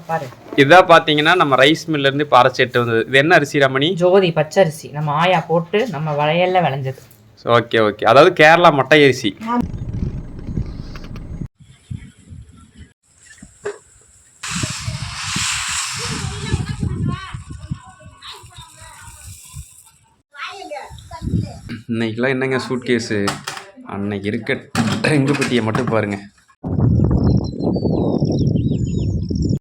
பாரு, இதான் பாத்தீங்கன்னா நம்ம ரைஸ் மில்ல இருந்து அரைச்சு எடுத்து வந்தது. இது என்ன அரிசி ரமணி? ஜோதி பச்சரிசி. நம்ம ஆயா போட்டு நம்ம வளையல்ல விளைஞ்சது. ஓகே ஓகே, அதாவது கேரளா மட்டை அரிசி. இன்னைக்கெல்லாம் என்னங்க சூட் கேஸு, அன்னைக்கு இருக்க ட்ரெங்கு பெட்டியை மட்டும் பாருங்க.